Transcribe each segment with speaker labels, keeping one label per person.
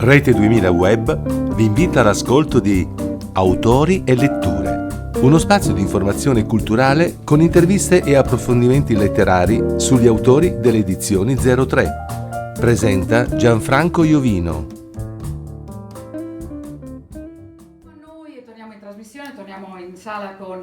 Speaker 1: Rete 2000 Web vi invita all'ascolto di Autori e letture, uno spazio di informazione culturale con interviste e approfondimenti letterari sugli autori delle edizioni 03. Presenta Gianfranco Iovino.
Speaker 2: Noi torniamo in trasmissione, torniamo in sala con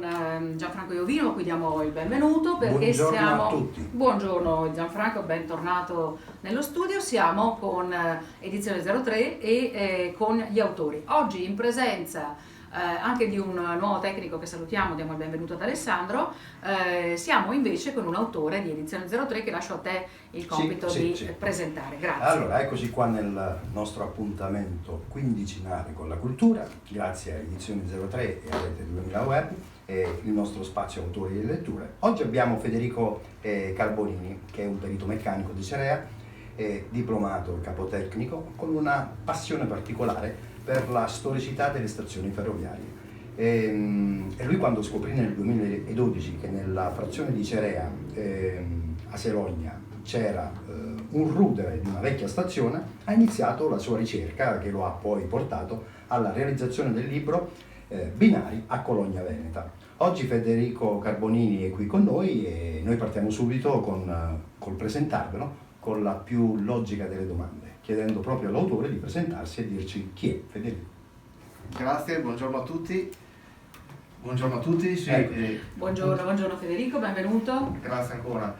Speaker 2: Gianfranco Iovino, a cui diamo il benvenuto perché
Speaker 3: Buongiorno a tutti.
Speaker 2: Buongiorno Gianfranco, bentornato nello studio. Siamo con edizione 03 e con gli autori. Oggi in presenza anche di un nuovo tecnico che salutiamo, diamo il benvenuto ad Alessandro. Siamo invece con un autore di edizione 03 che lascio a te il compito di presentare. Grazie.
Speaker 3: Allora, eccoci qua nel nostro appuntamento quindicinale con la cultura, grazie a Edizioni 03 e a Rete 2000 Web, il nostro spazio autori e letture. Oggi abbiamo Federico Carbonini, che è un perito meccanico di Cerea, diplomato capotecnico, con una passione particolare per la storicità delle stazioni ferroviarie. E lui, quando scoprì nel 2012 che nella frazione di Cerea, a Selogna, c'era un rudere di una vecchia stazione, ha iniziato la sua ricerca, che lo ha poi portato alla realizzazione del libro Binari a Cologna Veneta. Oggi Federico Carbonini è qui con noi e noi partiamo subito col presentarvelo con la più logica delle domande, chiedendo proprio all'autore di presentarsi e dirci chi è Federico.
Speaker 4: Grazie, buongiorno a tutti. Buongiorno a tutti. Sì,
Speaker 2: buongiorno Federico, benvenuto.
Speaker 4: Grazie ancora.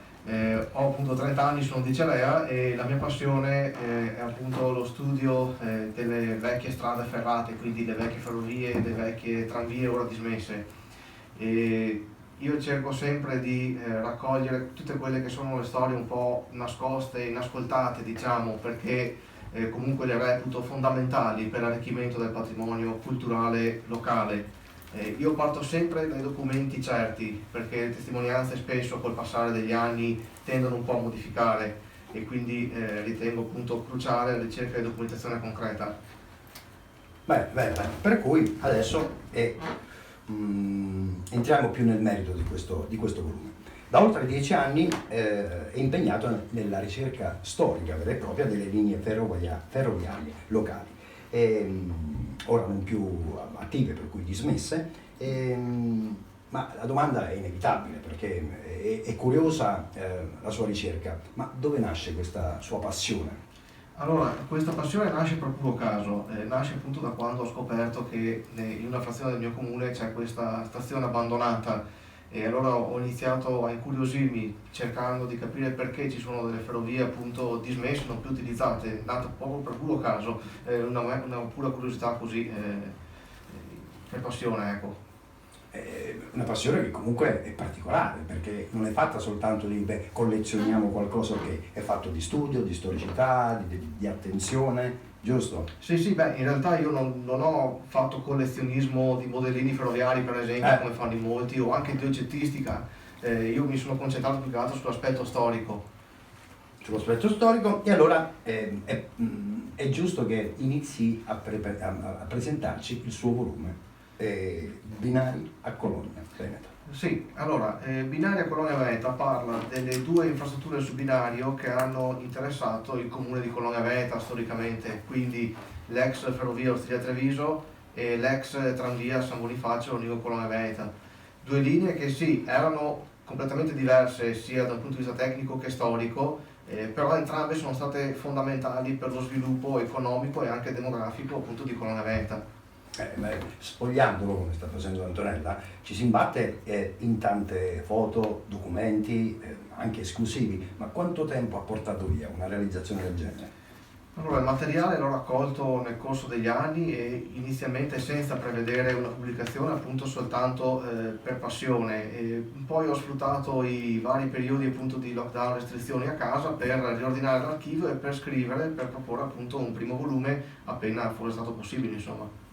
Speaker 4: Ho appunto 30 anni, sono di Celea e la mia passione è appunto lo studio delle vecchie strade ferrate, quindi le vecchie ferrovie, le vecchie tranvie ora dismesse. E io cerco sempre di raccogliere tutte quelle che sono le storie un po' nascoste, inascoltate, diciamo, perché comunque le reputo fondamentali per l'arricchimento del patrimonio culturale locale. Io parto sempre dai documenti certi, perché le testimonianze spesso col passare degli anni tendono un po' a modificare e quindi ritengo appunto cruciale la ricerca di documentazione concreta.
Speaker 3: Bene, per cui adesso entriamo più nel merito di questo volume. Da oltre 10 anni è impegnato nella ricerca storica vera e propria delle linee ferroviarie locali, ora non più attive, per cui dismesse, ma la domanda è inevitabile perché è curiosa la sua ricerca, ma dove nasce questa sua passione?
Speaker 4: Allora, questa passione nasce per puro caso, nasce appunto da quando ho scoperto che in una frazione del mio comune c'è questa stazione abbandonata e allora ho iniziato a incuriosirmi cercando di capire perché ci sono delle ferrovie appunto dismesse, non più utilizzate, nato proprio per puro caso, una pura curiosità così, per passione, ecco.
Speaker 3: Una passione che comunque è particolare, perché non è fatta soltanto di collezioniamo qualcosa, che è fatto di studio, di storicità, di attenzione, giusto?
Speaker 4: Sì, in realtà io non ho fatto collezionismo di modellini ferroviari, per esempio, come fanno in molti, o anche di oggettistica. Io mi sono concentrato più che altro sull'aspetto storico.
Speaker 3: Sull'aspetto storico, e allora è giusto che inizi a presentarci il suo volume. Binari a Cologna Veneta.
Speaker 4: Sì, allora, Binari a Cologna Veneta parla delle due infrastrutture su binario che hanno interessato il comune di Cologna Veneta storicamente, quindi l'ex ferrovia Ostiglia-Treviso e l'ex tranvia San Bonifacio-Nigo Cologna Veneta. Due linee che sì, erano completamente diverse sia dal punto di vista tecnico che storico, però entrambe sono state fondamentali per lo sviluppo economico e anche demografico appunto di Cologna Veneta.
Speaker 3: Spogliandolo, come sta facendo Antonella, ci si imbatte in tante foto, documenti, anche esclusivi, ma quanto tempo ha portato via una realizzazione del genere?
Speaker 4: Allora, il materiale l'ho raccolto nel corso degli anni e inizialmente senza prevedere una pubblicazione, appunto soltanto per passione. E poi ho sfruttato i vari periodi appunto di lockdown, restrizioni a casa per riordinare l'archivio e per scrivere, per proporre appunto un primo volume appena fosse stato possibile, insomma.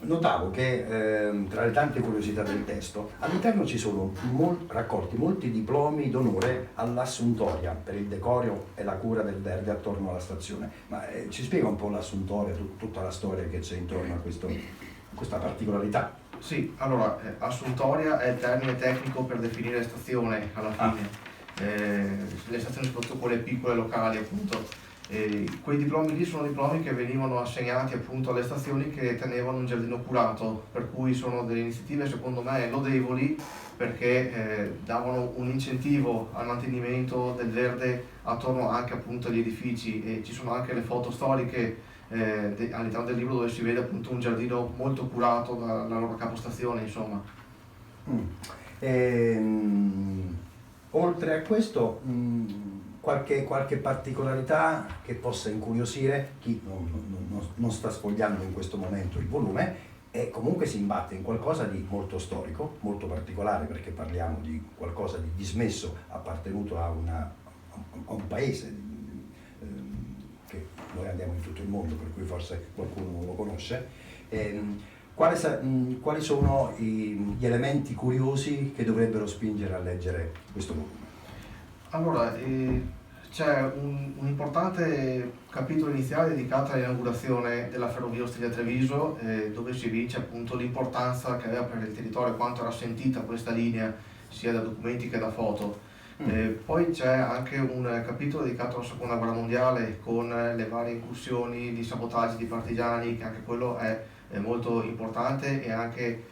Speaker 3: Notavo che tra le tante curiosità del testo all'interno ci sono raccolti molti diplomi d'onore all'Assuntoria per il decorio e la cura del verde attorno alla stazione, ma ci spiega un po' l'Assuntoria, tutta la storia che c'è intorno a questa particolarità?
Speaker 4: Sì, allora Assuntoria è il termine tecnico per definire stazione alla fine. Le stazioni soprattutto quelle piccole locali appunto. Quei diplomi lì sono diplomi che venivano assegnati appunto alle stazioni che tenevano un giardino curato, per cui sono delle iniziative secondo me lodevoli, perché davano un incentivo al mantenimento del verde attorno anche appunto agli edifici, e ci sono anche le foto storiche all'interno del libro dove si vede appunto un giardino molto curato dalla loro capostazione, insomma.
Speaker 3: Oltre a questo, qualche particolarità che possa incuriosire chi non sta sfogliando in questo momento il volume, e comunque si imbatte in qualcosa di molto storico, molto particolare, perché parliamo di qualcosa di dismesso, appartenuto a un paese che noi andiamo in tutto il mondo, per cui forse qualcuno non lo conosce. Quali sono gli elementi curiosi che dovrebbero spingere a leggere questo volume?
Speaker 4: Allora, c'è un importante capitolo iniziale dedicato all'inaugurazione della ferrovia Ostiglia-Treviso, dove si evince appunto l'importanza che aveva per il territorio, quanto era sentita questa linea sia da documenti che da foto. Poi c'è anche un capitolo dedicato alla seconda guerra mondiale, con le varie incursioni di sabotaggi di partigiani, che anche quello è molto importante e anche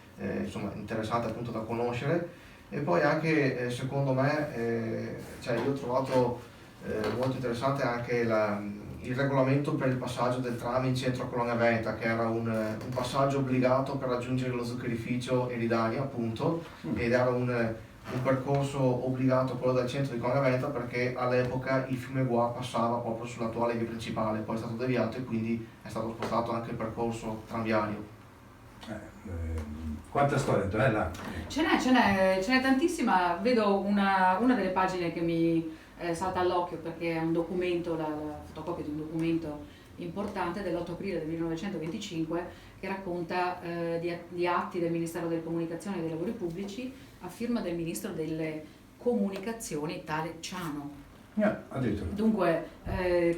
Speaker 4: insomma, interessante appunto da conoscere. E poi anche secondo me io ho trovato molto interessante anche il regolamento per il passaggio del tram in centro a Colonia Veneta, che era un passaggio obbligato per raggiungere lo zuccherificio Eridania appunto, ed era un percorso obbligato quello dal centro di Colonia Veneta, perché all'epoca il fiume Gua passava proprio sull'attuale via principale, poi è stato deviato e quindi è stato spostato anche il percorso tranviario.
Speaker 3: Quanta storia, Antonella?
Speaker 2: Ce n'è tantissima. Vedo una delle pagine che mi salta all'occhio, perché è un documento, la fotocopia di un documento importante dell'8 aprile del 1925, che racconta di atti del Ministero delle Comunicazioni e dei Lavori Pubblici a firma del Ministro delle Comunicazioni, tale Ciano.
Speaker 3: Addirittura.
Speaker 2: Dunque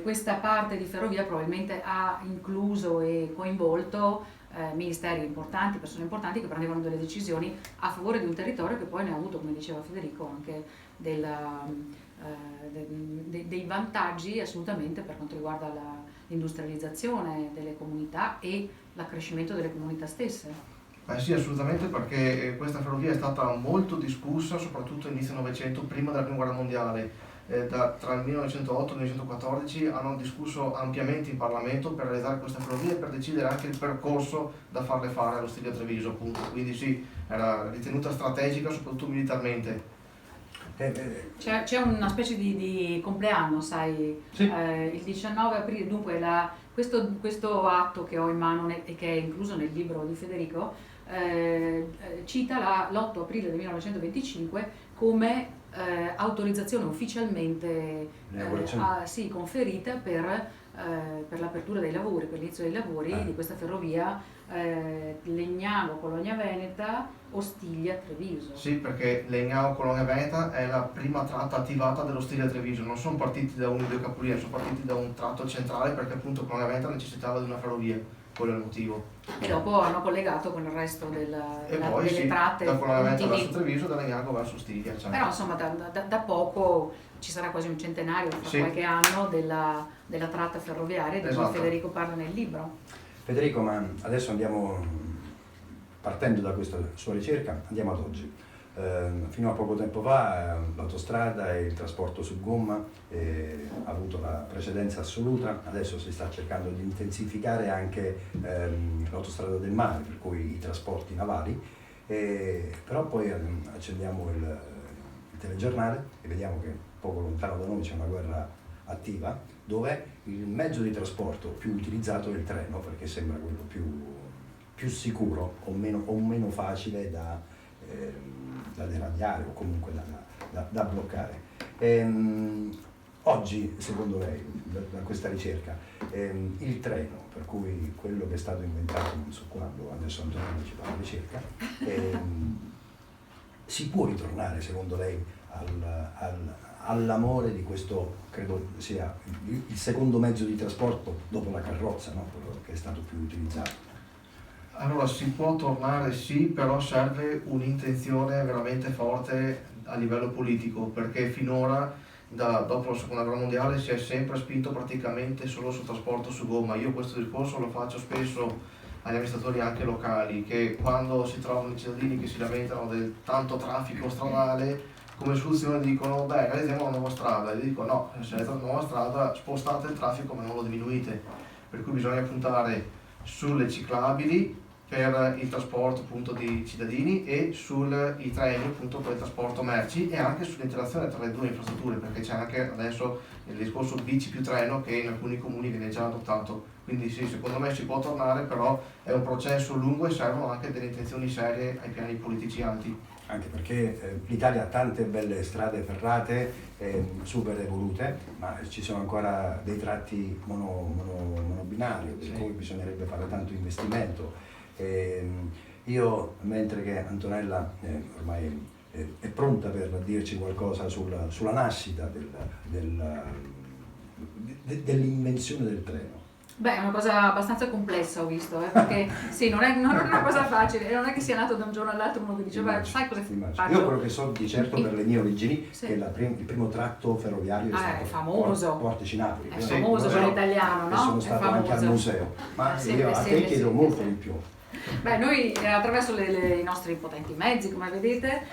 Speaker 2: questa parte di ferrovia probabilmente ha incluso e coinvolto ministeri importanti, persone importanti che prendevano delle decisioni a favore di un territorio che poi ne ha avuto, come diceva Federico, anche dei vantaggi assolutamente per quanto riguarda l'industrializzazione delle comunità e l'accrescimento delle comunità stesse.
Speaker 4: Sì, assolutamente, perché questa ferrovia è stata molto discussa, soprattutto all'inizio del Novecento, prima della Prima Guerra Mondiale. Tra il 1908 e il 1914 hanno discusso ampiamente in Parlamento per realizzare questa ferrovia e per decidere anche il percorso da farle fare allo Ostiglia-Treviso, appunto. Quindi sì, era ritenuta strategica, soprattutto militarmente.
Speaker 2: C'è una specie di compleanno, sai,
Speaker 3: sì.
Speaker 2: Il 19 aprile, dunque questo atto che ho in mano e che è incluso nel libro di Federico, cita l'8 aprile del 1925 come autorizzazione ufficialmente conferita per l'apertura dei lavori, per l'inizio dei lavori di questa ferrovia Legnano-Colonia Veneta, Ostiglia-Treviso.
Speaker 4: Sì, perché Legnano-Colonia Veneta è la prima tratta attivata dell'Ostiglia-Treviso, non sono partiti da uno dei due capolinea, sono partiti da un tratto centrale, perché appunto Colonia Veneta necessitava di una ferrovia. Quello è il motivo.
Speaker 2: E dopo hanno collegato con il resto delle tratte.
Speaker 4: Da Colonia Veneta verso Treviso, da Legnano verso Ostiglia. Cioè.
Speaker 2: Però insomma da poco ci sarà quasi un centenario, tra qualche anno, della tratta ferroviaria di cui Federico parla nel libro.
Speaker 3: Federico, ma adesso andiamo, partendo da questa sua ricerca, andiamo ad oggi. Fino a poco tempo fa l'autostrada e il trasporto su gomma ha avuto la precedenza assoluta, adesso si sta cercando di intensificare anche l'autostrada del mare, per cui i trasporti navali, però poi accendiamo il telegiornale e vediamo che poco lontano da noi c'è una guerra attiva, dove il mezzo di trasporto più utilizzato è il treno, perché sembra quello più sicuro o meno facile da deragliare o comunque da bloccare. Oggi, secondo lei, da questa ricerca, il treno, per cui quello che è stato inventato non so quando, adesso Antonio ci fa la ricerca, si può ritornare, secondo lei, all'amore di questo, credo sia il secondo mezzo di trasporto dopo la carrozza, no? Quello che è stato più utilizzato?
Speaker 4: Allora, si può tornare sì, però serve un'intenzione veramente forte a livello politico, perché finora dopo la seconda guerra mondiale si è sempre spinto praticamente solo sul trasporto su gomma. Io questo discorso lo faccio spesso agli amministratori anche locali, che quando si trovano i cittadini che si lamentano del tanto traffico stradale, come soluzione dicono beh, realizziamo una nuova strada. Io dico no, se è una nuova strada spostate il traffico ma non lo diminuite, per cui bisogna puntare sulle ciclabili per il trasporto appunto di cittadini e sui treni appunto per il trasporto merci, e anche sull'interazione tra le due infrastrutture, perché c'è anche adesso il discorso bici più treno che in alcuni comuni viene già adottato. Quindi sì, secondo me si può tornare, però è un processo lungo e servono anche delle intenzioni serie ai piani politici alti.
Speaker 3: Anche perché l'Italia ha tante belle strade ferrate, super evolute, ma ci sono ancora dei tratti monobinario, per cui bisognerebbe fare tanto investimento. Io, mentre che Antonella ormai è pronta per dirci qualcosa sulla nascita dell'invenzione del treno.
Speaker 2: Beh, è una cosa abbastanza complessa, ho visto, perché sì, non è una cosa facile, non è che sia nato da un giorno all'altro uno che dice, beh, sai cosa faccio?
Speaker 3: Io quello che so di certo per le mie origini,
Speaker 2: sì,
Speaker 3: che il primo tratto ferroviario è stato
Speaker 2: famoso.
Speaker 3: Portici-Napoli.
Speaker 2: È famoso per l'italiano, no?
Speaker 3: E sono stato anche al museo, ma io a te chiedo molto di più.
Speaker 2: Beh, noi attraverso i nostri potenti mezzi, come vedete,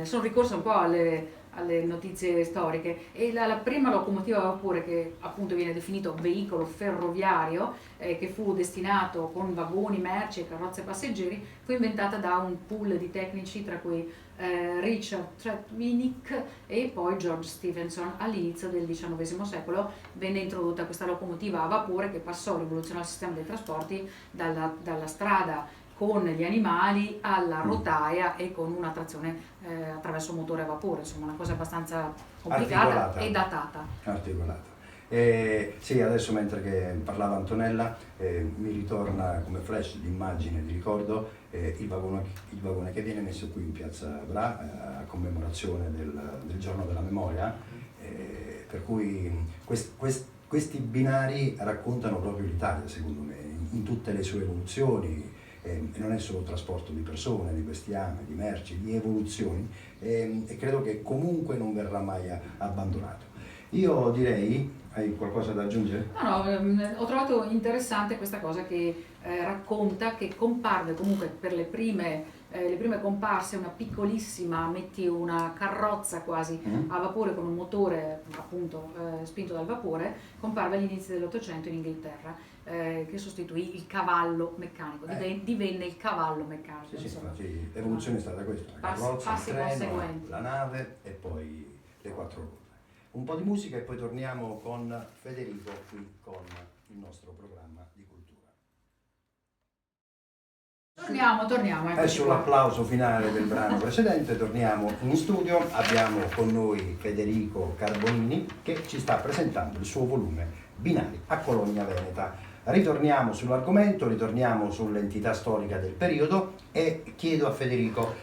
Speaker 2: sono ricorso un po' alle notizie storiche, e la prima locomotiva a vapore, che appunto viene definito veicolo ferroviario, che fu destinato con vagoni, merci e carrozze passeggeri, fu inventata da un pool di tecnici tra cui Richard Trevithick e poi George Stephenson. All'inizio del XIX secolo venne introdotta questa locomotiva a vapore che passò, rivoluzionò il sistema dei trasporti dalla strada con gli animali alla rotaia e con una trazione attraverso motore a vapore, insomma una cosa abbastanza complicata e datata.
Speaker 3: Articolata. Sì, adesso mentre che parlava Antonella mi ritorna come flash d'immagine, di ricordo, il vagone che viene messo qui in piazza Bra a commemorazione del giorno della memoria, per cui questi binari raccontano proprio l'Italia, secondo me, in tutte le sue evoluzioni. E non è solo trasporto di persone, di bestiame, di merci, di evoluzioni, e credo che comunque non verrà mai abbandonato. Io direi, hai qualcosa da aggiungere?
Speaker 2: No, ho trovato interessante questa cosa che racconta che comparve comunque per le prime comparse una piccolissima, metti una carrozza quasi a vapore con un motore appunto spinto dal vapore, comparve agli inizi dell'Ottocento in Inghilterra, che sostituì il cavallo meccanico, divenne il cavallo meccanico.
Speaker 3: Sì, infatti l'evoluzione è stata questa, la carrozza, il treno, la nave e poi le quattro ruote. Un po' di musica e poi torniamo con Federico qui con il nostro programma di cultura.
Speaker 2: Torniamo.
Speaker 3: Adesso l'applauso finale del brano precedente, torniamo in studio, abbiamo con noi Federico Carbonini che ci sta presentando il suo volume Binari a Cologna Veneta. Ritorniamo sull'argomento, ritorniamo sull'entità storica del periodo e chiedo a Federico,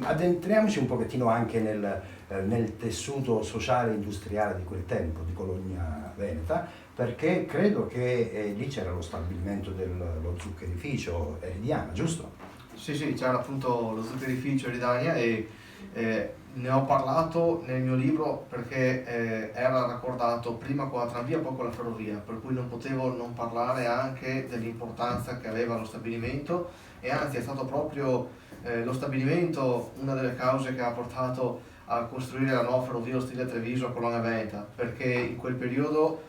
Speaker 3: addentriamoci un pochettino anche nel tessuto sociale e industriale di quel tempo, di Cologna Veneta, perché credo che lì c'era lo stabilimento dello zuccherificio Eridiana, giusto?
Speaker 4: Sì, c'era appunto lo zuccherificio Eridania e ne ho parlato nel mio libro perché era raccordato prima con la tranvia, poi con la ferrovia, per cui non potevo non parlare anche dell'importanza che aveva lo stabilimento, e anzi è stato proprio lo stabilimento una delle cause che ha portato a costruire la nuova ferrovia stile Treviso a Cologna Veneta, perché in quel periodo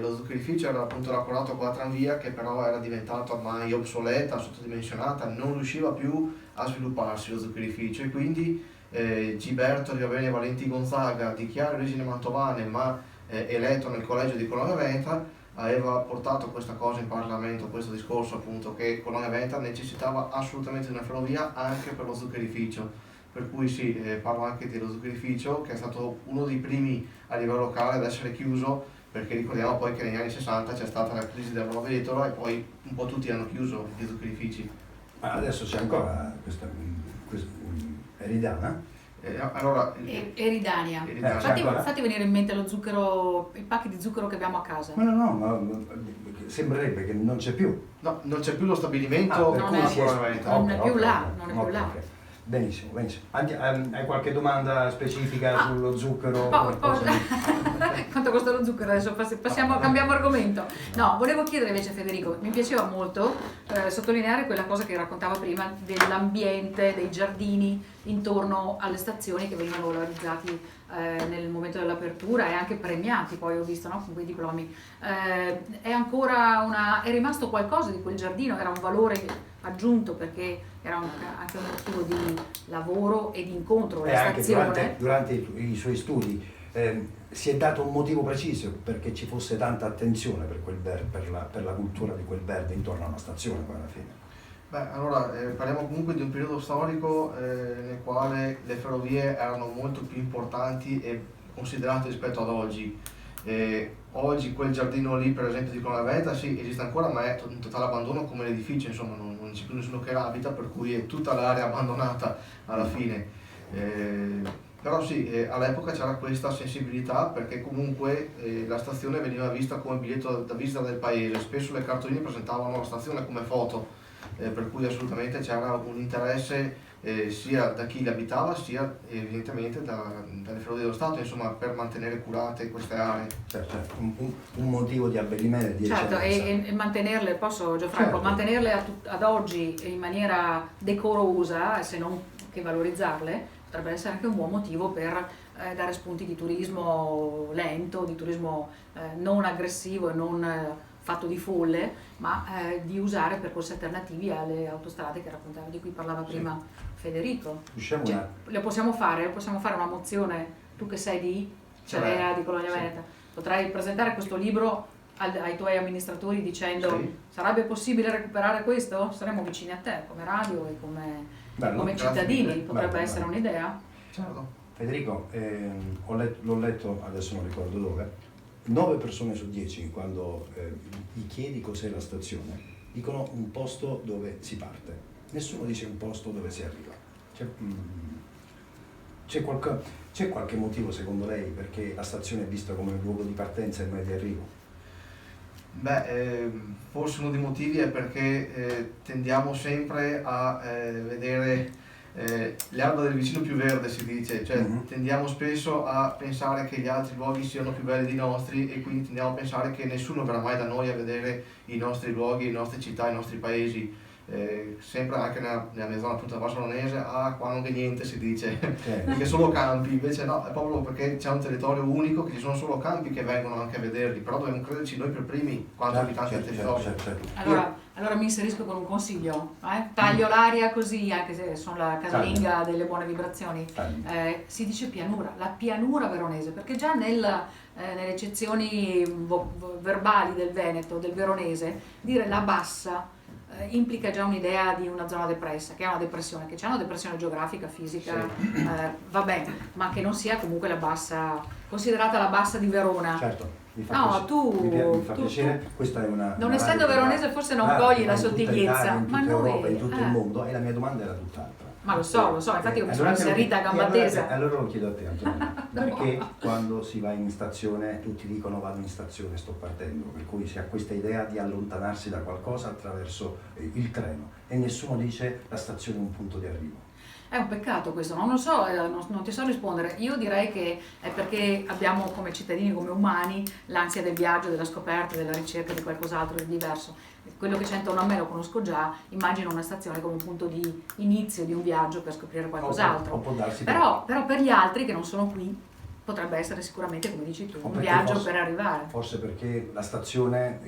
Speaker 4: lo zuccherificio era appunto raccordato con la tranvia, che però era diventata ormai obsoleta, sottodimensionata, non riusciva più a svilupparsi lo zuccherificio, e quindi Giberto Rioveni e Valenti Gonzaga, di chiare origini mantovane ma eletto nel collegio di Cologna Veneta, aveva portato questa cosa in Parlamento, questo discorso appunto che Cologna Veneta necessitava assolutamente di una ferrovia anche per lo zuccherificio, per cui sì, parlo anche dello zuccherificio che è stato uno dei primi a livello locale ad essere chiuso, perché ricordiamo poi che negli anni 60 c'è stata la crisi del Rovereto e poi un po' tutti hanno chiuso gli zuccherifici.
Speaker 3: Ma adesso c'è ancora questa Eridana?
Speaker 2: Eridania. Fatti venire in mente lo zucchero, i pacchi di zucchero che abbiamo a casa.
Speaker 3: No, sembrerebbe che non c'è più.
Speaker 4: No, non c'è più lo stabilimento,
Speaker 2: non è più là.
Speaker 3: Benissimo, benissimo. Hai qualche domanda specifica sullo zucchero?
Speaker 2: Quanto costa lo zucchero? Adesso cambiamo argomento. No, volevo chiedere invece a Federico, mi piaceva molto sottolineare quella cosa che raccontava prima dell'ambiente, dei giardini intorno alle stazioni che venivano valorizzati nel momento dell'apertura e anche premiati, poi ho visto, no, con quei diplomi. È rimasto qualcosa di quel giardino, era un valore aggiunto perché era anche un motivo di lavoro e di incontro, la stazione.
Speaker 3: Anche durante i suoi studi si è dato un motivo preciso perché ci fosse tanta attenzione per la cultura di quel verde intorno a una stazione poi alla fine.
Speaker 4: Beh, allora parliamo comunque di un periodo storico nel quale le ferrovie erano molto più importanti e considerate rispetto ad oggi. Oggi quel giardino lì, per esempio di Colonna Veneta, sì, esiste ancora, ma è in totale abbandono come l'edificio, insomma non c'è più nessuno che l'abita, per cui è tutta l'area abbandonata alla fine. Però sì, all'epoca c'era questa sensibilità perché comunque la stazione veniva vista come biglietto da visita del paese, spesso le cartoline presentavano la stazione come foto, per cui assolutamente c'era un interesse sia da chi le abitava sia evidentemente dalle ferrovie dello Stato, insomma, per mantenere curate queste aree.
Speaker 3: Certo, un motivo di abbellimento e di
Speaker 2: eccellenza. Certo, e mantenerle, posso Gianfranco, certo, mantenerle ad oggi in maniera decorosa, se non che valorizzarle, potrebbe essere anche un buon motivo per dare spunti di turismo lento, di turismo non aggressivo e non fatto di folle, ma di usare percorsi alternativi alle autostrade che raccontava, di cui parlava prima Federico. Le possiamo fare una mozione, tu che sei di Celea, di Cologna Veneta, potrai presentare questo libro ai tuoi amministratori dicendo sarebbe possibile recuperare questo? Saremo vicini a te come radio e come cittadini, potrebbe essere un'idea.
Speaker 3: Certo. Federico, l'ho letto, adesso non ricordo dove, 9 persone su 10 quando gli chiedi cos'è la stazione dicono un posto dove si parte, nessuno dice un posto dove si arriva. C'è qualche motivo secondo lei perché la stazione è vista come un luogo di partenza e non di arrivo?
Speaker 4: Beh, forse uno dei motivi è perché tendiamo sempre a vedere l'erba del vicino più verde, si dice, cioè tendiamo spesso a pensare che gli altri luoghi siano più belli dei nostri e quindi tendiamo a pensare che nessuno verrà mai da noi a vedere i nostri luoghi, le nostre città, i nostri paesi. Sempre anche nella mia zona, appunto, la Barcellonese, qua non c'è niente, si dice, perché solo campi, invece no, è proprio perché c'è un territorio unico che ci sono solo campi che vengono anche a vederli, però dobbiamo crederci noi per primi quanto abitanti del territorio.
Speaker 2: Allora mi inserisco con un consiglio, taglio l'aria così, anche se sono la casalinga delle buone vibrazioni, si dice pianura, la pianura veronese, perché già nelle eccezioni verbali del Veneto, del veronese, dire la bassa implica già un'idea di una zona depressa, che è una depressione, che c'è una depressione geografica, fisica, va bene, ma che non sia comunque la bassa, considerata la bassa di Verona.
Speaker 3: Certo. Mi
Speaker 2: fa
Speaker 3: piacere, questa è una...
Speaker 2: Non essendo veronese forse non cogli la sottigliezza,
Speaker 3: in tutta Europa, in tutto il mondo, e la mia domanda era tutt'altra.
Speaker 2: Ma lo so, infatti io mi sono inserita a gamba tesa.
Speaker 3: Allora lo chiedo a te, Antonio, perché quando si va in stazione tutti dicono vado in stazione, sto partendo, per cui si ha questa idea di allontanarsi da qualcosa attraverso il treno e nessuno dice la stazione è un punto di arrivo.
Speaker 2: È un peccato questo, non lo so, non ti so rispondere. Io direi che è perché abbiamo come cittadini, come umani, l'ansia del viaggio, della scoperta, della ricerca di qualcos'altro di diverso. Quello che c'è intorno a me lo conosco già, immagino una stazione come un punto di inizio di un viaggio per scoprire qualcos'altro. Però per gli altri che non sono qui, potrebbe essere sicuramente, come dici tu, un viaggio per arrivare.
Speaker 3: Forse perché la stazione,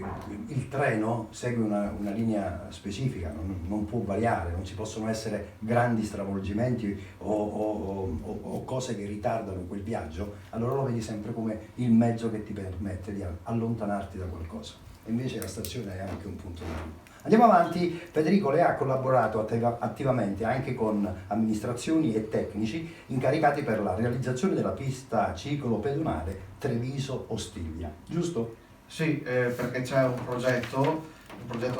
Speaker 3: il treno segue una linea specifica, non può variare, non ci possono essere grandi stravolgimenti o cose che ritardano quel viaggio, allora lo vedi sempre come il mezzo che ti permette di allontanarti da qualcosa. E invece la stazione è anche un punto di arrivo. Andiamo avanti, Federico, lei ha collaborato attivamente anche con amministrazioni e tecnici incaricati per la realizzazione della pista ciclopedonale Treviso-Ostiglia, giusto?
Speaker 4: Sì, perché c'è un progetto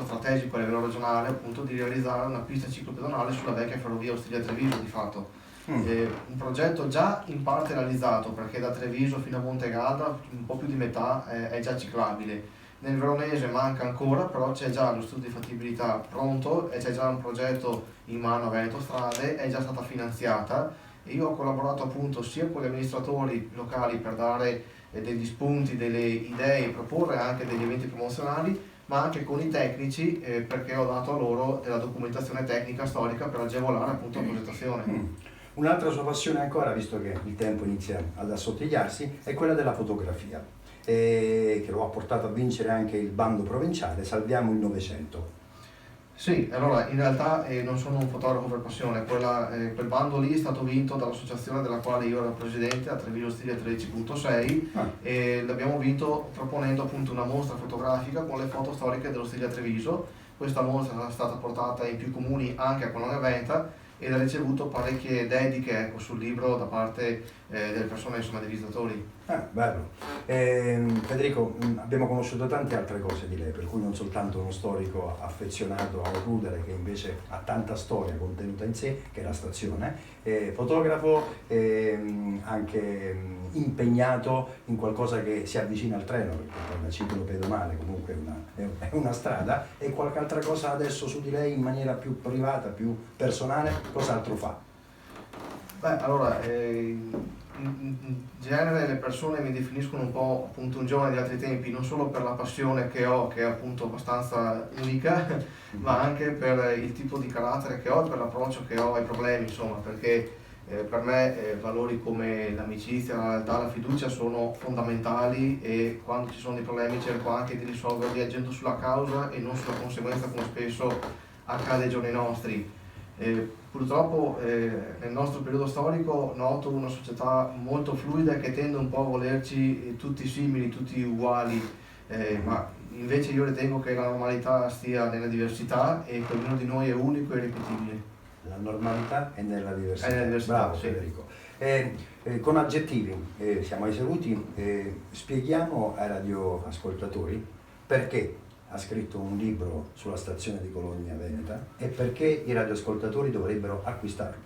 Speaker 4: strategico a livello regionale appunto di realizzare una pista ciclopedonale sulla vecchia ferrovia Ostiglia-Treviso di fatto. Un progetto già in parte realizzato perché da Treviso fino a Montegalda un po' più di metà è già ciclabile. Nel Veronese manca ancora, però c'è già lo studio di fattibilità pronto e c'è già un progetto in mano a Veneto Strade, è già stata finanziata e io ho collaborato appunto sia con gli amministratori locali per dare degli spunti, delle idee, proporre anche degli eventi promozionali, ma anche con i tecnici perché ho dato a loro della documentazione tecnica storica per agevolare appunto la progettazione.
Speaker 3: Un'altra sua passione ancora, visto che il tempo inizia ad assottigliarsi, è quella della fotografia, che lo ha portato a vincere anche il bando provinciale Salviamo il Novecento.
Speaker 4: Sì, allora in realtà non sono un fotografo per passione, quel bando lì è stato vinto dall'associazione della quale io ero presidente, a Treviso Stile 13.6, e l'abbiamo vinto proponendo appunto una mostra fotografica con le foto storiche dello stile a Treviso. Questa mostra è stata portata in più comuni anche a Colonia Veneta ed ha ricevuto parecchie dediche sul libro da parte delle persone, insomma, dei visitatori.
Speaker 3: Bello. Federico, abbiamo conosciuto tante altre cose di lei, per cui non soltanto uno storico affezionato a un rudere che invece ha tanta storia contenuta in sé, che è la stazione, fotografo, anche impegnato in qualcosa che si avvicina al treno, perché è una ciclo pedonale, comunque è una strada, e qualche altra cosa adesso su di lei in maniera più privata, più personale, cos'altro fa?
Speaker 4: Beh, allora, in genere le persone mi definiscono un po' appunto un giovane di altri tempi, non solo per la passione che ho, che è appunto abbastanza unica, ma anche per il tipo di carattere che ho e per l'approccio che ho ai problemi, insomma, perché per me valori come l'amicizia, la lealtà, la fiducia sono fondamentali e quando ci sono dei problemi cerco anche di risolverli agendo sulla causa e non sulla conseguenza, come spesso accade ai giorni nostri. Purtroppo nel nostro periodo storico noto una società molto fluida che tende un po' a volerci tutti simili, tutti uguali, ma invece io ritengo che la normalità stia nella diversità e che ognuno di noi è unico e irripetibile.
Speaker 3: La normalità è nella diversità.
Speaker 4: È nella diversità.
Speaker 3: Bravo,
Speaker 4: sì.
Speaker 3: Federico. Con aggettivi, siamo ai saluti, spieghiamo ai radioascoltatori perché ha scritto un libro sulla stazione di Colonia Veneta e perché i radioascoltatori dovrebbero acquistarlo.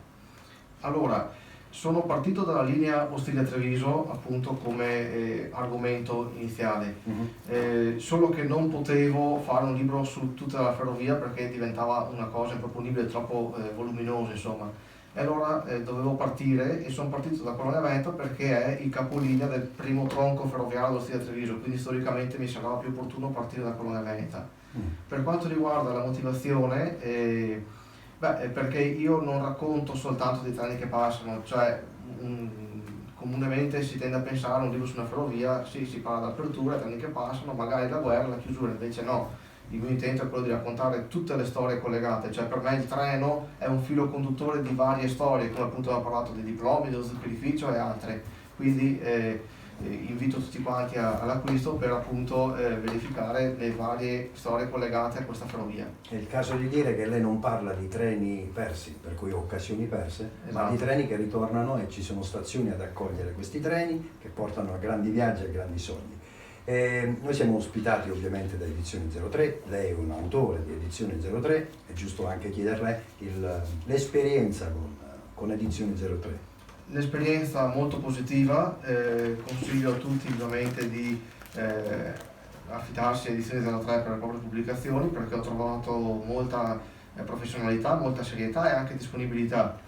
Speaker 4: Allora, sono partito dalla linea Ostiglia-Treviso appunto come argomento iniziale, solo che non potevo fare un libro su tutta la ferrovia perché diventava una cosa improponibile, troppo voluminosa, insomma. E allora dovevo partire e sono partito da Colonia Veneta perché è il capolinea del primo tronco ferroviario dello Ostiglia-Treviso, quindi storicamente mi sembrava più opportuno partire da Colonia Veneta. Per quanto riguarda la motivazione, perché io non racconto soltanto dei treni che passano, cioè comunemente si tende a pensare a un libro su una ferrovia, sì, si parla d'apertura, treni che passano, magari la guerra, la chiusura, invece no. Il mio intento è quello di raccontare tutte le storie collegate, cioè per me il treno è un filo conduttore di varie storie, come appunto ho parlato dei diplomi, dello zuccherificio e altre, quindi invito tutti quanti all'acquisto per appunto verificare le varie storie collegate a questa ferrovia.
Speaker 3: È il caso di dire che lei non parla di treni persi, per cui occasioni perse,
Speaker 4: esatto,
Speaker 3: ma di treni che ritornano e ci sono stazioni ad accogliere questi treni che portano a grandi viaggi e a grandi sogni. Noi siamo ospitati ovviamente da Edizioni 03, lei è un autore di Edizioni 03, è giusto anche chiederle l'esperienza con Edizioni 03.
Speaker 4: L'esperienza molto positiva, consiglio a tutti ovviamente di affidarsi a Edizioni 03 per le proprie pubblicazioni perché ho trovato molta professionalità, molta serietà e anche disponibilità.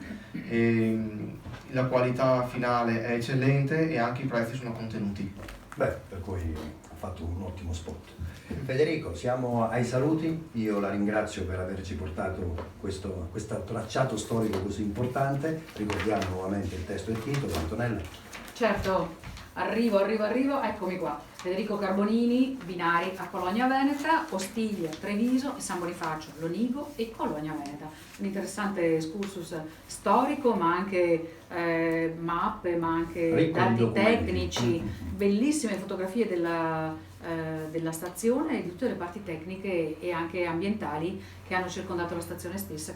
Speaker 4: La qualità finale è eccellente e anche i prezzi sono contenuti.
Speaker 3: Per cui ha fatto un ottimo spot. Federico, siamo ai saluti, io la ringrazio per averci portato questo tracciato storico così importante, ricordiamo nuovamente il testo e il titolo, Antonella.
Speaker 2: Certo, arrivo, eccomi qua. Federico Carbonini, binari a Colonia Veneta, Ostiglia, Treviso, San Bonifacio, Lonigo e Colonia Veneta. Un interessante excursus storico, ma anche mappe, ma anche dati tecnici, bellissime fotografie della stazione e di tutte le parti tecniche e anche ambientali che hanno circondato la stazione stessa,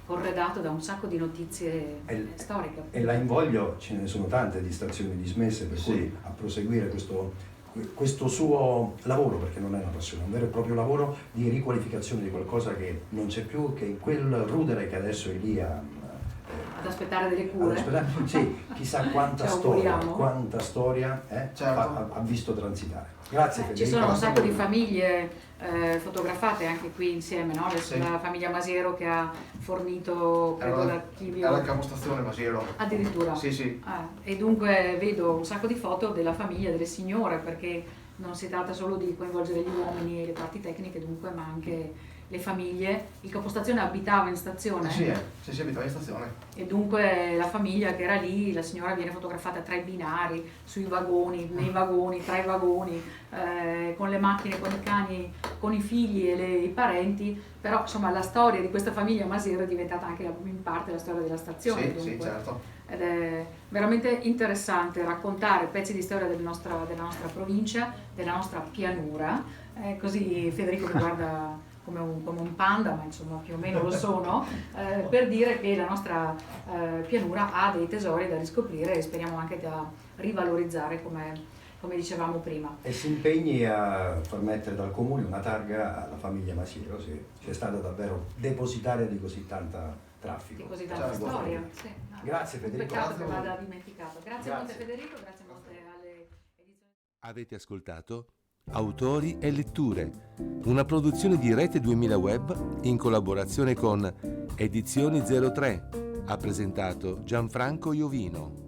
Speaker 2: corredato da un sacco di notizie storiche.
Speaker 3: E la invoglio, ce ne sono tante di stazioni dismesse, per
Speaker 4: sì,
Speaker 3: cui a proseguire questo suo lavoro, perché non è una passione, è un vero e proprio lavoro di riqualificazione di qualcosa che non c'è più, che quel rudere che adesso è lì
Speaker 2: ad aspettare delle cure.
Speaker 3: Sì, chissà quanta
Speaker 2: Ci
Speaker 3: storia,
Speaker 2: auguriamo.
Speaker 4: Certo.
Speaker 3: ha visto transitare. Grazie Federico.
Speaker 2: Ci sono un sacco di famiglie fotografate anche qui insieme, no?
Speaker 4: Sì.
Speaker 2: La famiglia Masiero che ha fornito, credo,
Speaker 4: Era
Speaker 2: l'archivio.
Speaker 4: la capostazione Masiero.
Speaker 2: Addirittura.
Speaker 4: Sì.
Speaker 2: E dunque vedo un sacco di foto della famiglia, delle signore, perché non si tratta solo di coinvolgere gli uomini e le parti tecniche, dunque, ma anche le famiglie. Il capostazione abitava in stazione.
Speaker 4: Sì, abitava in stazione.
Speaker 2: E dunque la famiglia che era lì, la signora viene fotografata tra i binari, sui vagoni, nei vagoni, tra i vagoni, con le macchine, con i cani, con i figli e i parenti, però insomma la storia di questa famiglia Masiero è diventata anche in parte la storia della stazione.
Speaker 4: Sì, certo.
Speaker 2: Ed è veramente interessante raccontare pezzi di storia della nostra provincia, della nostra pianura, così Federico mi guarda come un panda, ma insomma più o meno lo sono, per dire che la nostra pianura ha dei tesori da riscoprire e speriamo anche da rivalorizzare come dicevamo prima.
Speaker 3: E si impegni a far mettere dal comune una targa alla famiglia Masiero, sì, c'è stata davvero depositaria di così tanta traffico.
Speaker 2: Di così tanta
Speaker 3: Traffico
Speaker 2: storia.
Speaker 3: fuori.
Speaker 2: Sì.
Speaker 3: Grazie Federico.
Speaker 2: Peccato che
Speaker 3: Grazie.
Speaker 2: vada dimenticato. Grazie molte Federico, grazie molte alle edizioni.
Speaker 1: Avete ascoltato Autori e letture, una produzione di Rete 2000 Web in collaborazione con Edizioni 03. Ha presentato Gianfranco Iovino.